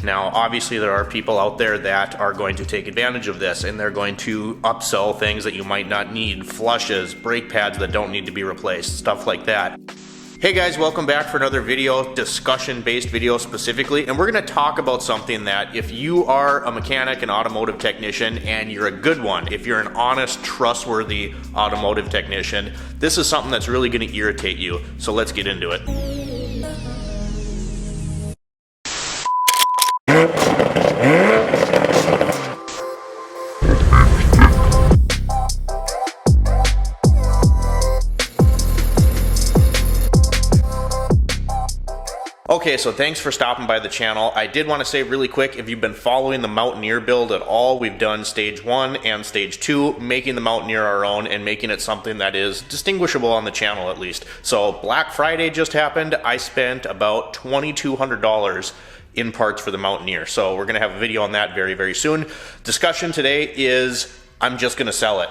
Now, obviously there are people out there that are going to take advantage of this and they're going to upsell things that you might not need, flushes, brake pads that don't need to be replaced, stuff like that. Hey guys, welcome back for another video, discussion-based video specifically, and we're going to talk about something that if you are a mechanic, an automotive technician, and you're a good one, if you're an honest, trustworthy automotive technician, this is something that's really going to irritate you, so let's get into it. Okay, so thanks for stopping by the channel. I did want to say really quick, if you've been following the Mountaineer build at all, we've done stage 1 and stage 2, making the Mountaineer our own and making it something that is distinguishable on the channel at least. So Black Friday just happened. I spent about $2,200 in parts for the Mountaineer. So we're gonna have a video on that very, very soon. Discussion today is, I'm just gonna sell it.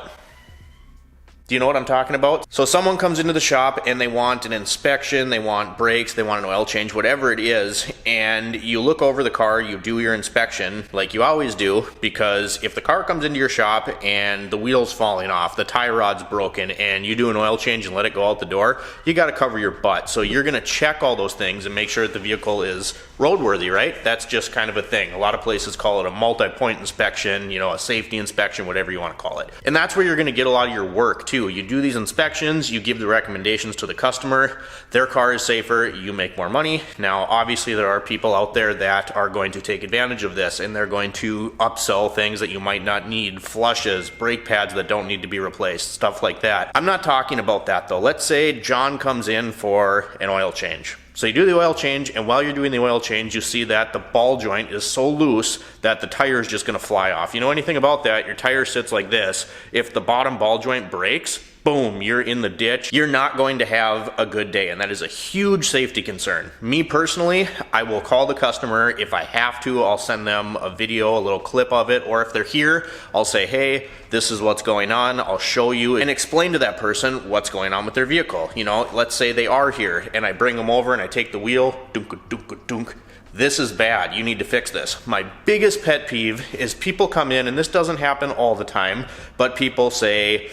Do you know what I'm talking about? So someone comes into the shop and they want an inspection, they want brakes, they want an oil change, whatever it is, and you look over the car, you do your inspection like you always do, because if the car comes into your shop and the wheel's falling off, the tie rod's broken, and you do an oil change and let it go out the door, you gotta cover your butt. So you're gonna check all those things and make sure that the vehicle is roadworthy, right? That's just kind of a thing. A lot of places call it a multi-point inspection, you know, a safety inspection, whatever you wanna call it. And that's where you're gonna get a lot of your work too. You do these inspections, you give the recommendations to the customer, their car is safer, you make more money. Now, obviously there are people out there that are going to take advantage of this and they're going to upsell things that you might not need, flushes, brake pads that don't need to be replaced, stuff like that. I'm not talking about that though. Let's say John comes in for an oil change. So you do the oil change, and while you're doing the oil change, you see that the ball joint is so loose that the tire is just gonna fly off. You know anything about that? Your tire sits like this. If the bottom ball joint breaks, boom, you're in the ditch. You're not going to have a good day, and that is a huge safety concern. Me personally, I will call the customer. If I have to, I'll send them a video, a little clip of it, or if they're here, I'll say, hey, this is what's going on. I'll show you and explain to that person what's going on with their vehicle. You know, let's say they are here, and I bring them over and I take the wheel, dunk, dunk, dunk. This is bad, you need to fix this. My biggest pet peeve is people come in, and this doesn't happen all the time, but people say,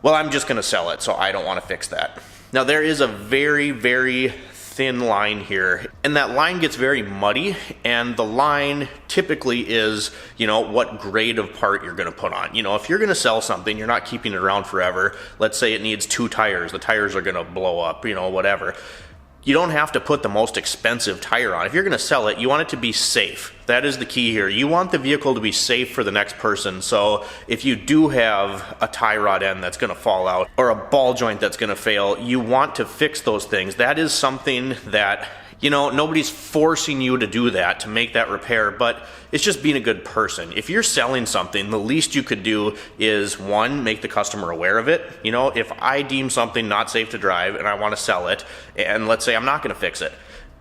well, I'm just gonna sell it, so I don't wanna fix that. Now there is a very, very thin line here, and that line gets very muddy, and the line typically is, you know, what grade of part you're gonna put on. You know, if you're gonna sell something, you're not keeping it around forever. Let's say it needs 2 tires, the tires are gonna blow up, you know, whatever. You don't have to put the most expensive tire on. If you're gonna sell it, you want it to be safe. That is the key here. You want the vehicle to be safe for the next person. So if you do have a tie rod end that's gonna fall out or a ball joint that's gonna fail, you want to fix those things. That is something that, you know, nobody's forcing you to do that, to make that repair, but it's just being a good person. If you're selling something, the least you could do is, one, make the customer aware of it. You know, if I deem something not safe to drive and I want to sell it, and let's say I'm not going to fix it,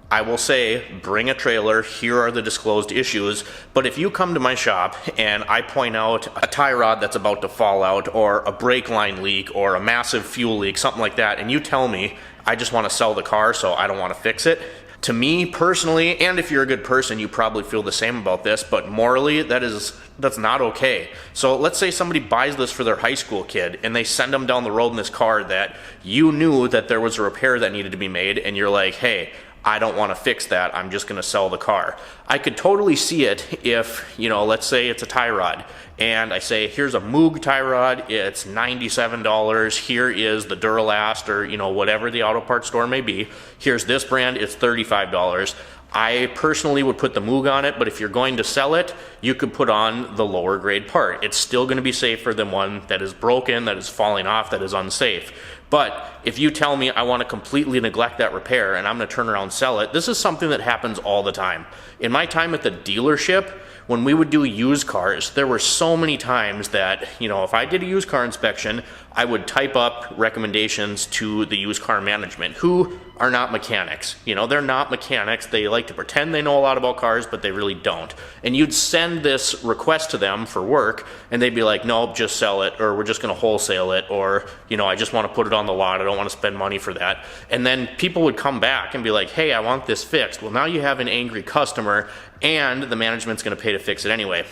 I will say, bring a trailer, here are the disclosed issues. But if you come to my shop and I point out a tie rod that's about to fall out, or a brake line leak, or a massive fuel leak, something like that, and you tell me, I just want to sell the car so I don't want to fix it, to me personally, and if you're a good person, you probably feel the same about this, but morally, that's not okay. So let's say somebody buys this for their high school kid, and they send them down the road in this car that you knew that there was a repair that needed to be made, and you're like, hey, I don't want to fix that, I'm just gonna sell the car. I could totally see it if, you know, let's say it's a tie rod, and I say, here's a Moog tie rod, it's $97, here is the Duralast, or, you know, whatever the auto parts store may be, here's this brand, it's $35. I personally would put the Moog on it, but if you're going to sell it, you could put on the lower grade part. It's still gonna be safer than one that is broken, that is falling off, that is unsafe. But if you tell me I want to completely neglect that repair and I'm going to turn around and sell it, this is something that happens all the time. In my time at the dealership, when we would do used cars, there were so many times that, you know, if I did a used car inspection, I would type up recommendations to the used car management, who are not mechanics. You know, they're not mechanics. They like to pretend they know a lot about cars, but they really don't. And you'd send this request to them for work, and they'd be like, nope, just sell it, or we're just going to wholesale it, or, you know, I just want to put it on the lot. I don't want to spend money for that. And then people would come back and be like, hey, I want this fixed. Well, now you have an angry customer, and the management's going to pay to fix it anyway.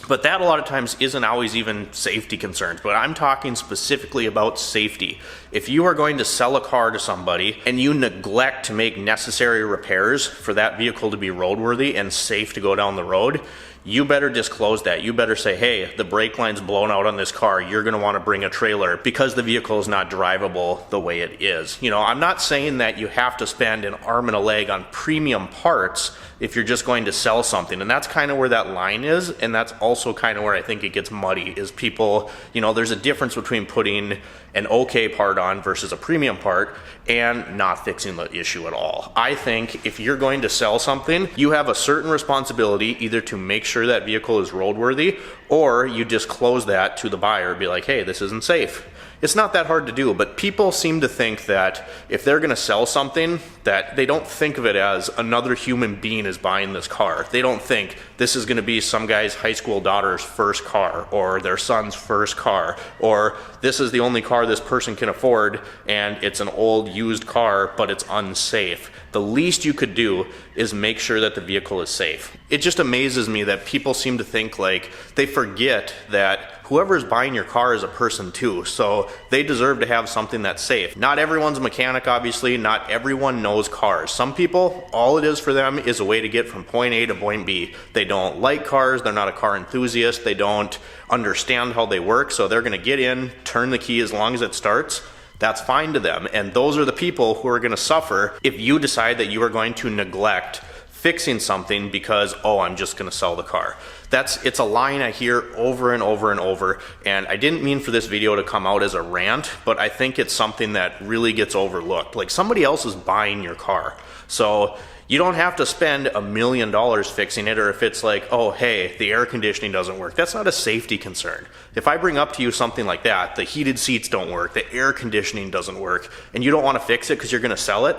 But that a lot of times isn't always even safety concerns, but I'm talking specifically about safety. If you are going to sell a car to somebody and you neglect to make necessary repairs for that vehicle to be roadworthy and safe to go down the road, you better disclose that. You better say, hey, the brake line's blown out on this car. You're going to want to bring a trailer because the vehicle is not drivable the way it is. You know, I'm not saying that you have to spend an arm and a leg on premium parts if you're just going to sell something. And that's kind of where that line is. And that's also kind of where I think it gets muddy, is people, you know, there's a difference between putting an okay part on versus a premium part and not fixing the issue at all. I think if you're going to sell something, you have a certain responsibility either to make sure that vehicle is roadworthy, or you disclose that to the buyer, be like, hey, this isn't safe. It's not that hard to do, but people seem to think that if they're going to sell something, that they don't think of it as another human being is buying this car. They don't think this is going to be some guy's high school daughter's first car, or their son's first car, or this is the only car this person can afford and it's an old used car but it's unsafe. The least you could do is make sure that the vehicle is safe. It just amazes me that people seem to think like they forget that whoever is buying your car is a person too, so they deserve to have something that's safe. Not everyone's a mechanic, obviously. Not everyone knows cars. Some people, all it is for them is a way to get from point A to point B. They don't like cars, they're not a car enthusiast, they don't understand how they work, so they're gonna get in, turn the key as long as it starts. That's fine to them, and those are the people who are gonna suffer if you decide that you are going to neglect fixing something because, oh, I'm just gonna sell the car. It's a line I hear over and over and over, and I didn't mean for this video to come out as a rant, but I think it's something that really gets overlooked. Like, somebody else is buying your car, so you don't have to spend $1 million fixing it, or if it's like, oh, hey, the air conditioning doesn't work. That's not a safety concern. If I bring up to you something like that, the heated seats don't work, the air conditioning doesn't work, and you don't want to fix it because you're going to sell it,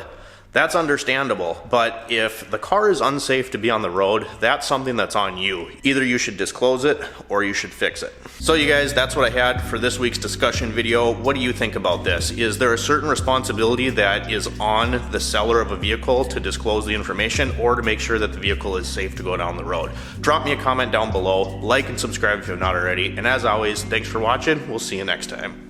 that's understandable. But if the car is unsafe to be on the road, that's something that's on you. Either you should disclose it or you should fix it. So you guys, that's what I had for this week's discussion video. What do you think about this? Is there a certain responsibility that is on the seller of a vehicle to disclose the information, or to make sure that the vehicle is safe to go down the road? Drop me a comment down below, like and subscribe if you're not already, and as always, thanks for watching. We'll see you next time.